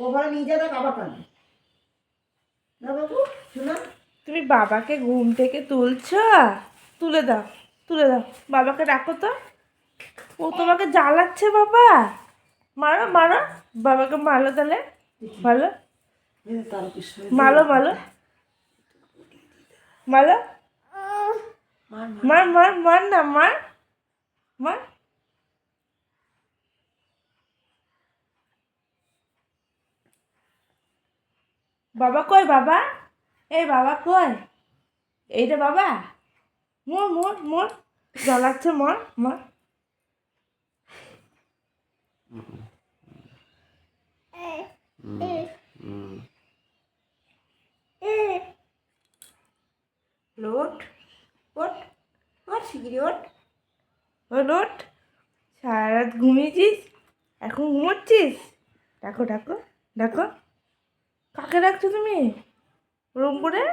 ওভাবে নিয়ে যা, দেখ আবার কাঁদবে না বাবু শোনা। তুমি বাবাকে ঘুম থেকে তুলছো? তুলে দাও, তুলে দাও, বাবাকে ডাকো তো। ও তোমাকে জ্বালাচ্ছে বাবা। মারো মারো, বাবাকে মারো তাহলে। ভালো, তার কৃষ্ণ মারো মারো, মারো, মার মার মার না, মার মার। বাবা কই বাবা? এই বাবা কই? এইটা বাবা। মোর মোর মোর, জ্বালাচ্ছে, মর মর। ওঠ ওঠ ওঠ শিগগিরি ওঠ। ওঠ ওঠ, সারা রাত ঘুমিয়েছিস, এখন ঘুমোচ্ছিস? ডাকো ডাকো ডাকো। কাকে ডাকছো তুমি রুম করে?